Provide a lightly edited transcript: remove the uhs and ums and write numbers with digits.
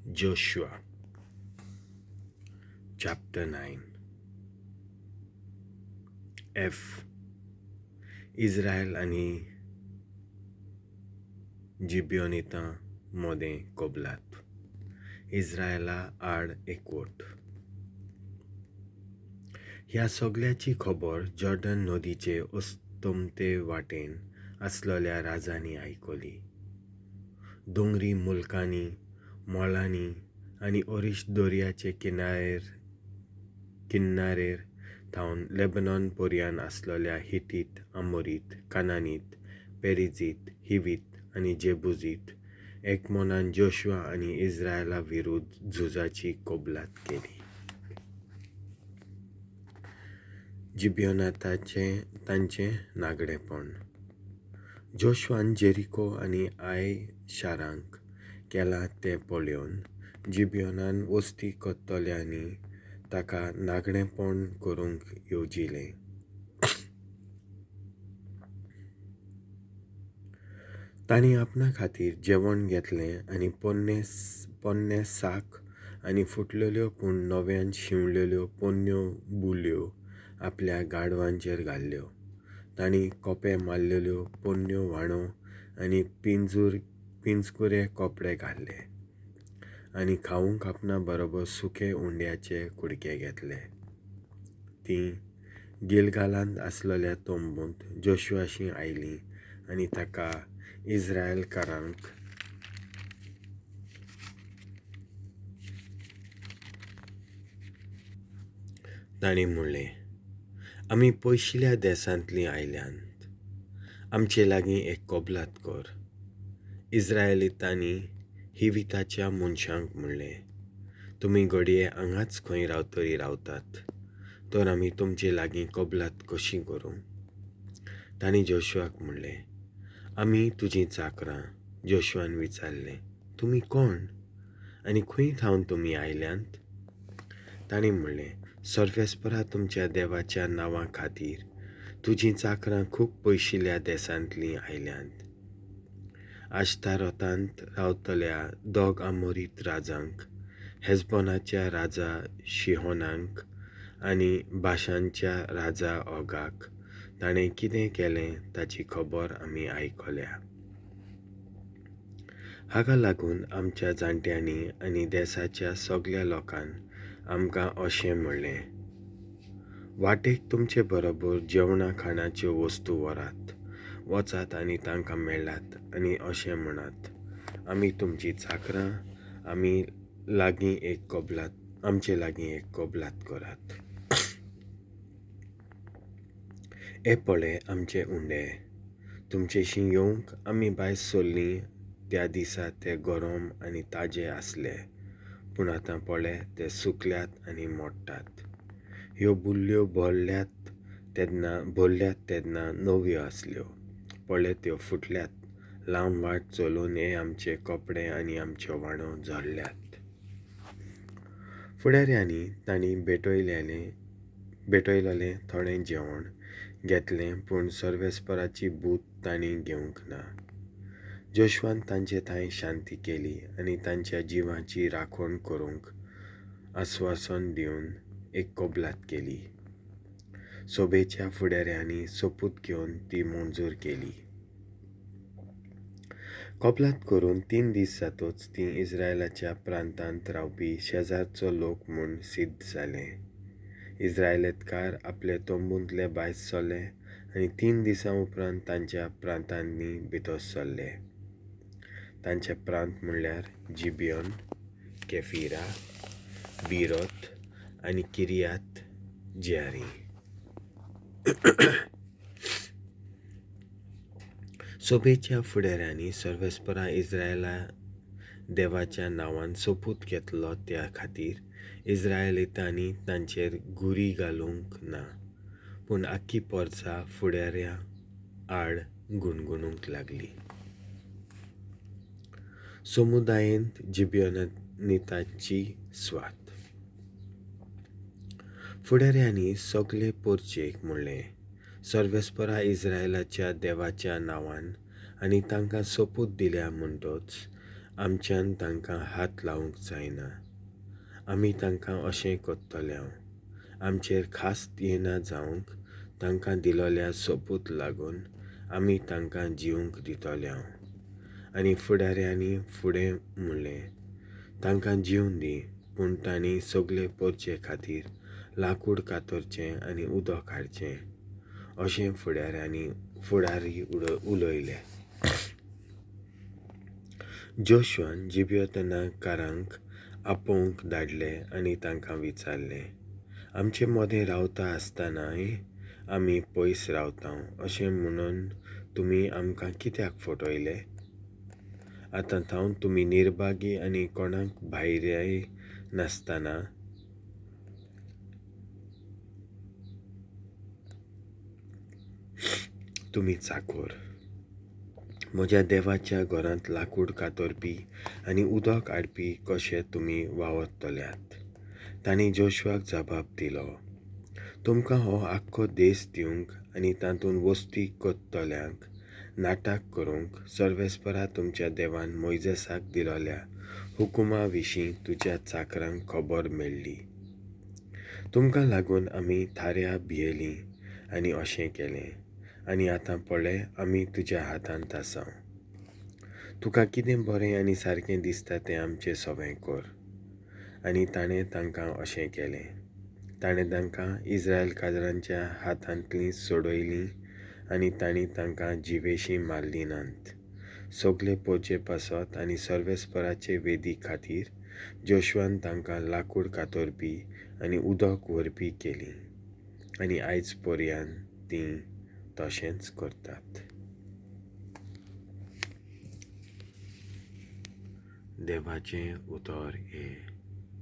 Joshua chapter 9. F. Israel आणि जिबिओनितां मध्ये कोबलात. इस्रायला आड एकवट. ह्या सगळ्याची खबर जॉर्डन नदीचे अस्तमते वाटेन असलेल्या राजांनी आयकली. दोंगरी मुलकांनी, मोळांनी आणि ओरिश दर्याचे किनारेर थावन लेबनॉन पोरियान असलेल्या हिटीत, अमोरीत, कानानीत, पेरिजीत, हिवीत आणि जेबुजीत एकमोनान जोशुआ आणि इस्रायला विरुद्ध झुजाची कोबलात केली. जिबिओनाताचे तांचे नागडेपण. जोशुआन जेरिको आणि आय शारांक केला ते पळोवन जिबिओनान वस्ती कोत्तोल्यांनी ताका नागडेपण करूंक येवजिले. तांणी आपणा खातीर जेवण घेतलें आणि पोन्ने साक आनी फुटलेल्यो पूण नव्यान शिवलेल्यो पोन्न्यो बुल्यो आपल्या गाडवांचेर घाल्ल्यो. तांणी कोपे मारलेल्यो पोन्न्यो व्हाणो आनी पिंजकुरे कोपडे घाल्ले आनी खावूंक आपणा बरोबर सुके उंड्याचे कुडके घेतले. तीं गिलगालांत आसलेल्या तोंबूंत जोशुआशी आयलीं आनी ताका इस्रायलकारांक तांणी म्हणलें, आमी पयशिल्ल्या देसांतलीं आयल्यांत. आमचे लागीं एक कोबलात कर. इस्रायलितांनी हिविताच्या मनशांक म्हणलें, तुमी घडये हांगाच खंय रावतरी रावतात, तर आमी तुमचे लागीं कोबलात कशी करूं? तांणी जोशुआक म्हणलें, आमी तुजीं चाकरां. जोशुआन विचारलें, तुमी कोण आनी खंय थावन तुमी आयल्यांत? तांणी म्हणलें, सर्वेस्परा तुमच्या देवाच्या नांवा खातीर तुजीं चाकरां खूब पयशिल्ल्या देसांतलीं आयल्यांत. आश्तारोतांत रावतल्या दोग अमोरीत राजांक, हेजबोनाच्या राजा शिहोनाक आनी बाशांच्या राजा ओगाक ताणें कितें केलें ताची खबर आमी आयकल्या. हाका लागून आमच्या जाणट्यांनी आनी देसाच्या सगळ्या लोकान आमकां अशें म्हणलें, वाटेक तुमचे बरोबर जेवणा खाणाच्यो वस्तू व्हरात, वचात आनी तांकां मेळ्ळात आनी अशें म्हणात, आमी तुमचीं चाकरां, आमचे लागीं एक कोबलात करात. हे पळय आमचे उंडे. तुमचेशीं येवंक आमी भायर सरलीं त्या दिसा ते गरम आनी ताजे आसले, पूण आतां पळय ते सुकल्यात आनी मोडटात. ह्यो बुल्ल्यो भरल्यात तेन्ना नव्यो आसल्यो. पळय त्यो फुटल्यात. लांब वाट चलून हे आमचे कपडे आनी आमच्यो व्हाणो झडल्यात. फुडाऱ्यांनी तांणी भेटयलेलें थोडें जेवण घेतलें, पूण सर्वेस्पराची बूत तांणी घेवंक ना. जोशुआन तांचे थंय शांती केली आनी तांच्या जिवाची राखण करूंक आस्वासन दिवन एक कोबलात केली. सोबेच्या फुडाऱ्यांनी सोपूत घेवन ती मंजूर केली. कोबलात करून 3 दीस जातूच तीं इस्रायलाच्या प्रांतांत रावपी शेजारचो लोक म्हूण सिद्ध जाले. इस्रायलेतकार आपले तोंबूंतले भायर सरले आनी 3 दिसां उपरांत तांच्या प्रांतांनी भितर सरले. तांचे प्रांत म्हणल्यार जिबिओन, केफिरा, बिरोत आनी किर्यात जेआरीम. सोबेच्या फुडाऱ्यांनी सर्वेस्परा इस्रायला देवाच्या नांवान सोपूत घेतलो त्या खातीर इस्रायलितांनी तांचेर गुरी घालूंक ना, पूण आख्खी पोरसां फुडाऱ्या आड गुणगुणूंक लागली. समुदायेंत जिबिओनितांची स्वात. फुडाऱ्यांनी सगळे पोरचेक म्हणलें, सर्वेस्परा इस्रायलाच्या देवाच्या नांवान आनी तांकां सोपूत दिल्या म्हणटच आमच्यान तांकां हात लावंक जायना. आमी तांकां अशें कोत्तले. आमचेर खास्त येना जावंक तांकां दिलोल्या सोपूत लागून आमी तांकां जिवंक दितले. आनी फुडाऱ्यांनी फुडें म्हणलें, तांकां जिवन दी, पूण तांणी सगळे porjê खातीर लाकूड कातरचें आनी उदक हाडचें, अशें फुडारी उलयले. जोशुआन जिबेओतानाकारांक आपोवंक धाडले आनी तांकां विचारलें, आमचे मदें रावता आसतनाय आमी पयस रावता अशें म्हणून तुमी आमकां कित्याक फटयले? आतां तुमी निर्भागी आनी कोणाक भायऱ्याय नासतना तुमी चाकोर. म्हज्या देवाच्या घरांत लाकूड कातरपी आनी उदक हाडपी कशे तुमी वावरतल्यात. तांणी जोशुआक जबाब दिलो, तुमकां हो आख्खो देश दिवंक आनी तातूंत वस्ती कोत्तल्यांक नाटक करूंक सर्वेस्परा तुमच्या देवान मोइसेसाक दिलोल्या हुकुमा विशीं तुज्या चाकरांक खबर मेळ्ळी. तुमकां लागून आमी थाऱ्या भियेलीं आनी अशें केलें, आनी आतां पळय आमी तुज्या हातांत आसा. तुका कितें बरें आनी सारकें दिसता तें आमचें सगळें कर. आनी ताणें तांकां अशें केलें. ताणें तांकां इस्रायलकारांच्या हातांतलीं सोडयलीं आनी तांणी तांकां जिवेशीं मारलीं नात. सगळे porjê pasot आनी सर्वेस्पराचे वेदी खातीर जोशुआन तांकां लाकूड कातरपी आनी उदक व्हरपी केलीं. आनी आयज porian तीं तशेंच करतात. देवाचें उतर